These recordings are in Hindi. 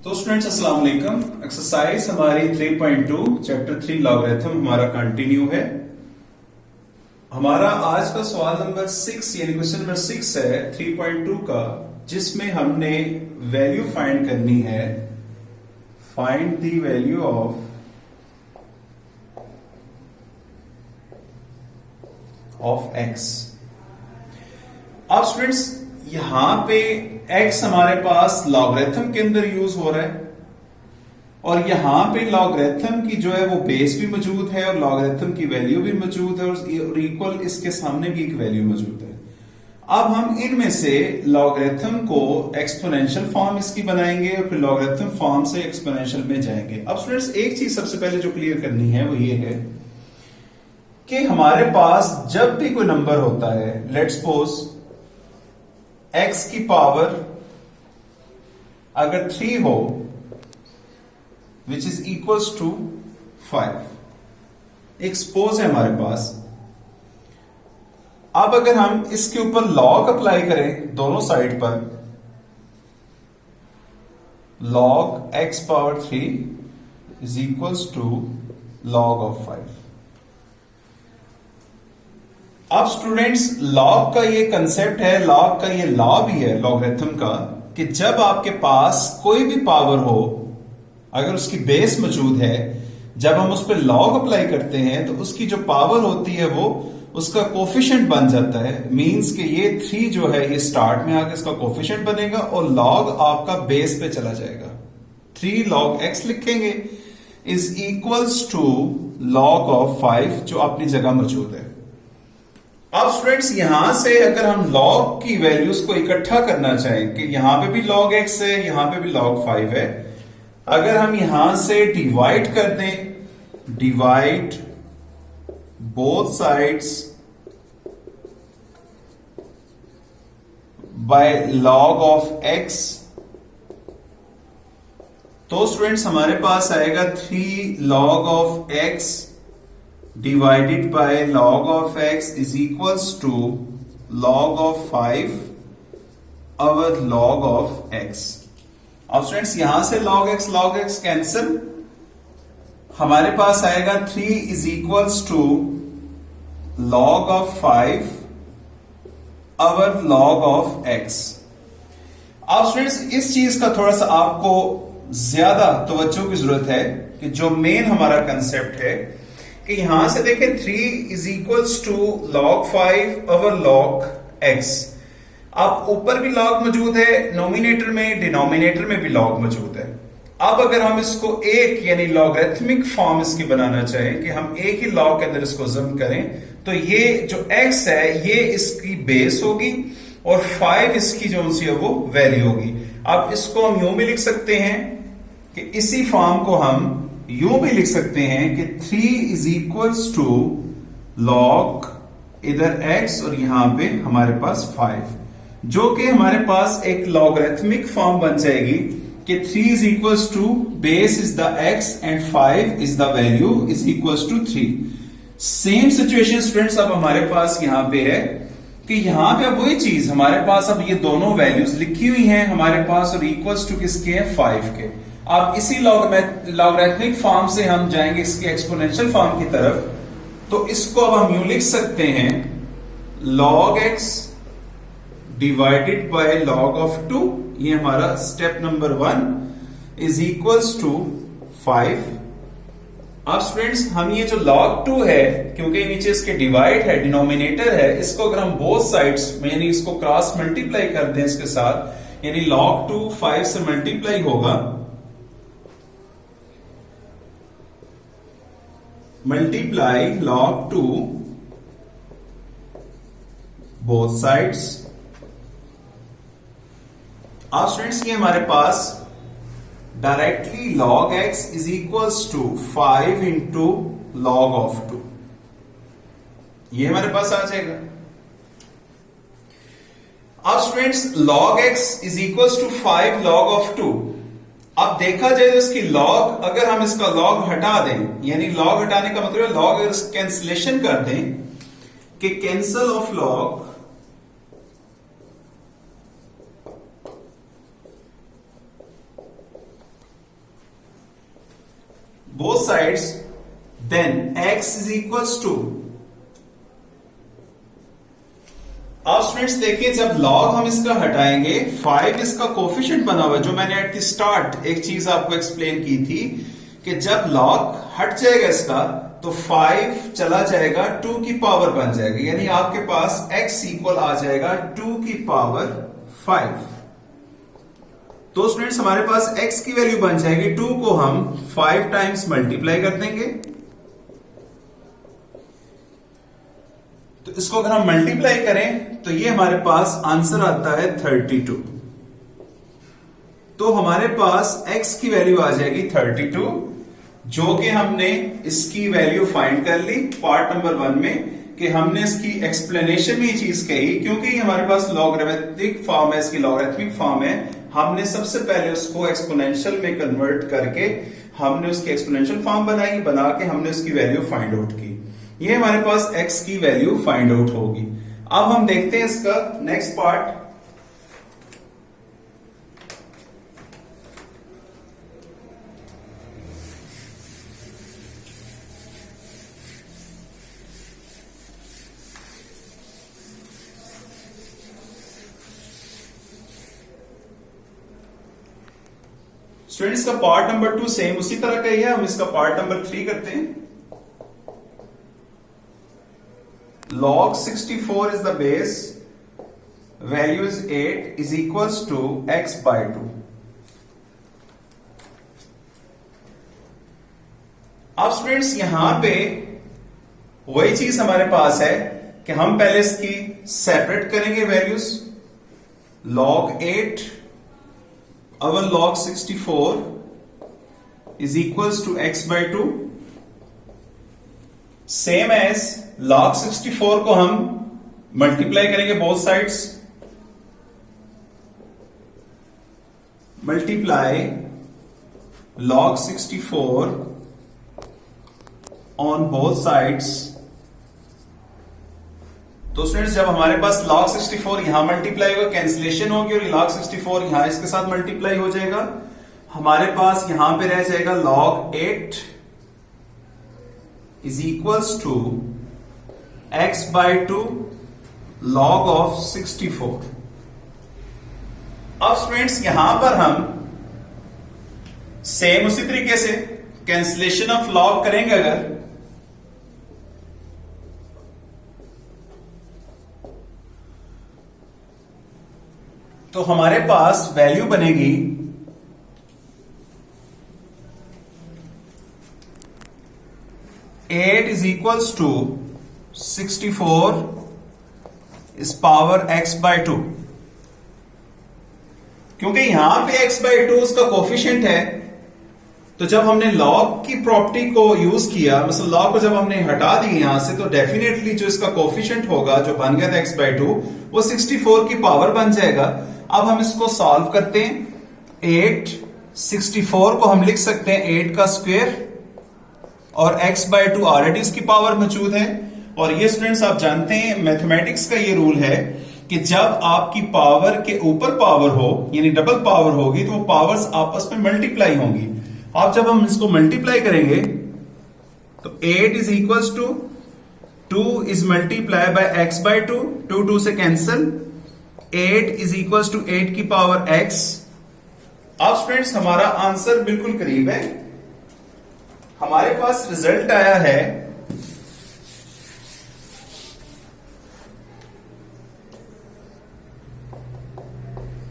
तो स्टूडेंट्स अस्सलाम वालेकुम। एक्सरसाइज हमारी 3.2 चैप्टर 3 लॉगरिथम हमारा कंटिन्यू है। हमारा आज का सवाल नंबर 6 यानी क्वेश्चन नंबर 6 है 3.2 का, जिसमें हमने वैल्यू फाइंड करनी है। Find the value of x. अब स्टूडेंट्स यहां पे x हमारे पास लॉगरिथम के अंदर यूज हो रहा है और यहां पे लॉगरिथम की जो है वो बेस भी मौजूद है और लॉगरिथम की वैल्यू भी मौजूद है और इक्वल इसके सामने भी एक वैल्यू मौजूद है। अब हम इनमें से लॉगरिथम को एक्सपोनेंशियल फॉर्म इसकी बनाएंगे और फिर लॉगरिथम फॉर्म से एक्सपोनेंशियल में जाएंगे। अब स्टूडेंट्स एक चीज सबसे पहले जो क्लियर करनी है वो ये है कि हमारे पास जब भी कोई नंबर होता है, लेट्स सपोज x की पावर अगर 3 हो विच इज इक्वल्स टू 5, एक सपोज है हमारे पास। अब अगर हम इसके ऊपर लॉग अप्लाई करें दोनों साइड पर, log x power 3 is equals to log of 5। अब स्टूडेंट्स लॉग का ये कंसेप्ट है, लॉग का ये लॉ भी है लॉगरिथम का, कि जब आपके पास कोई भी पावर हो, अगर उसकी बेस मौजूद है, जब हम उस पर लॉग अप्लाई करते हैं तो उसकी जो पावर होती है वो उसका कोफिशिएंट बन जाता है। मींस कि ये 3 जो है ये स्टार्ट में आके इसका कोफिशिएंट बनेगा और लॉग आपका बेस पे चला जाएगा। 3 log x लिखेंगे is equals to log of 5 जो अपनी जगह मौजूद है। अब स्टूडेंट्स यहां से अगर हम log की वैल्यूज को इकट्ठा करना चाहें कि यहां पे भी log x है, यहां पे भी log 5 है, अगर हम यहां से डिवाइड कर दें, divide both sides by log of x, तो स्टूडेंट्स हमारे पास आएगा 3 log of x divided by log of x is equals to log of 5 over log of x। अब स्टूडेंट्स यहां से log x कैंसिल, हमारे पास आएगा 3 is equals to log of 5 over log of x। अब स्टूडेंट्स इस चीज का थोड़ा सा आपको ज्यादा तवज्जो की जरूरत है कि जो मेन हमारा कंसेप्ट है कि यहां से देखें 3 is equals to log 5 over log x। अब ऊपर भी log मौजूद है, नोमिनेटर में डिनोमिनेटर में भी log मौजूद है। अब अगर हम इसको एक यानी लॉगरिथमिक फॉर्म इसकी बनाना चाहें कि हम एक ही log के अंदर इसको जम करें, तो ये जो x है ये इसकी बेस होगी और 5 इसकी जो सी है वो वैल्यू होगी। अब इसको हम यूं भी लिख सकते हैं कि इसी फॉर्म को हम यूं भी लिख सकते हैं कि 3 इज इक्वल्स टू log इधर x और यहां पे हमारे पास 5, जो कि हमारे पास एक लॉगरिथमिक फॉर्म बन जाएगी कि 3 is equals to base is the x and 5 is the value is equals to 3। Same situation students अब हमारे पास यहां पे है कि यहां पे अब वही चीज हमारे पास, अब ये दोनों वैल्यूज लिखी हुई हैं हमारे पास और इक्वल्स टू किसके हैं, 5 के। अब इसी लॉगरिथमिक फॉर्म से हम जाएंगे इसके एक्सपोनेंशियल फॉर्म की तरफ, तो इसको अब हम यूं लिख सकते हैं log x divided by log of 2, ये हमारा step number 1 is equals to 5। अब स्टूडेंट्स हम ये जो log 2 है, क्योंकि नीचे इसके डिवाइड है, डिनोमिनेटर है, इसको अगर हम बोथ साइड्स में यानी इसको क्रॉस मल्टीप्लाई कर दें इसके साथ, यानी log 2 5 से मल्टीप्लाई होगा, मल्टीप्लाई log 2 बोथ साइड्स। अब स्टूडेंट्स ये हमारे पास directly log x is equals to 5 into log of 2, ये हमारे पास आ जाएगा। अब students log x is equals to 5 log of 2। अब देखा जाए तो इसकी log, अगर हम इसका log हटा दें, यानी log हटाने का मतलब है log अगर कैंसिलेशन कर दें कि cancel of log both sides, then x is equals to, अब स्टूडेंट्स देखिए जब log हम इसका हटाएंगे 5 इसका कोफिशिएंट बना हुआ, जो मैंने एट द स्टार्ट एक चीज आपको एक्सप्लेन की थी कि जब log हट जाएगा इसका तो 5 चला जाएगा 2 की पावर बन जाएगा, यानी आपके पास x इक्वल आ जाएगा 2 की पावर 5। तो स्टूडेंट्स हमारे पास x की वैल्यू बन जाएगी 2 को हम 5 टाइम्स मल्टीप्लाई कर देंगे, तो इसको अगर हम मल्टीप्लाई करें तो ये हमारे पास आंसर आता है 32। तो हमारे पास x की वैल्यू आ जाएगी 32, जो कि हमने इसकी वैल्यू फाइंड कर ली पार्ट नंबर 1 में, कि हमने इसकी एक्सप्लेनेशन में ये चीज कही, क्योंकि हमारे पास लॉगरिथमिक फॉर्म है, इसकी लॉगरिथमिक फॉर्म है, हमने सबसे पहले उसको एक्सपोनेंशियल में कन्वर्ट करके हमने उसकी एक्सपोनेंशियल फॉर्म बनाई, बना के हमने उसकी वैल्यू फाइंड आउट की। ये हमारे पास x की वैल्यू फाइंड आउट होगी। अब हम देखते हैं इसका नेक्स्ट पार्ट। स्टूडेंट्स का पार्ट नंबर 2 सेम उसी तरह का ही है, हम इसका पार्ट नंबर 3 करते हैं। log 64 is the base, value is 8 is equals to x by 2। अब स्टूडेंट्स यहां पे वही चीज हमारे पास है कि हम पहले इसकी सेपरेट करेंगे values. log 8 our log 64 is equals to x by 2, same as log 64 को हम मल्टीप्लाई करेंगे both sides, multiply log 64 on both sides. तो स्टूडेंट्स जब हमारे पास log 64 यहां मल्टीप्लाई होगा, कैंसिलेशन होगी, और log 64 यहां इसके साथ मल्टीप्लाई हो जाएगा, हमारे पास यहां पे रह जाएगा log 8 is equals to x by 2 log of 64। अब स्टूडेंट्स यहां पर हम सेम उसी तरीके से कैंसिलेशन ऑफ लॉग करेंगे अगर, तो हमारे पास वैल्यू बनेगी 8 is equals to 64 is power x by 2। क्योंकि यहां पे x by 2 उसका कोफिशिएंट है, तो जब हमने log की प्रॉपर्टी को यूज किया, मतलब log को जब हमने हटा दी यहां से, तो डेफिनेटली जो इसका कोफिशिएंट होगा जो बन गया था x by 2 वो 64 की पावर बन जाएगा। अब हम इसको सॉल्व करते हैं। 8 64 को हम लिख सकते हैं 8 का स्क्वायर, और x by 2 ऑलरेडी इसकी पावर मौजूद है। और ये स्टूडेंट्स आप जानते हैं मैथमेटिक्स का ये रूल है कि जब आपकी पावर के ऊपर पावर हो, यानी डबल पावर होगी, तो वो पावर्स आपस में मल्टीप्लाई होंगी। अब जब हम इसको मल्टीप्लाई करेंगे तो 8 is equals to 2 is multiply by x by 2, 2 से कैंसिल, 8 इज इक्वल्स टू 8 की पावर x। अब स्टूडेंट्स हमारा आंसर बिल्कुल करीब है, हमारे पास रिजल्ट आया है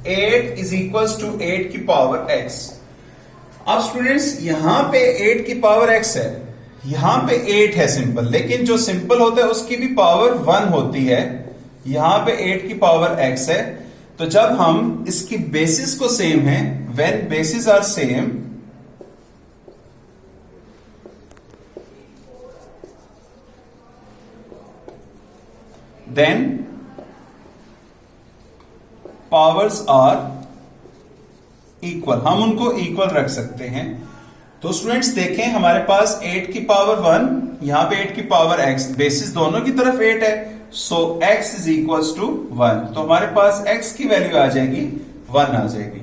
8 इज इक्वल्स टू 8 की पावर x। अब स्टूडेंट्स यहां पे 8 की पावर x है, यहां पे 8 है सिंपल, लेकिन जो सिंपल होता है उसकी भी पावर 1 होती है। यहां पे 8 की पावर x है, तो जब हम इसकी बेसिस को सेम है, when basis are same, then powers are equal, हम उनको इक्वल रख सकते हैं। तो स्टूडेंट्स देखें हमारे पास 8 की पावर 1, यहां पे 8 की पावर x, बेसिस दोनों की तरफ 8 है, सो x इज इक्वल टू 1। तो हमारे पास x की वैल्यू आ जाएगी 1 आ जाएगी।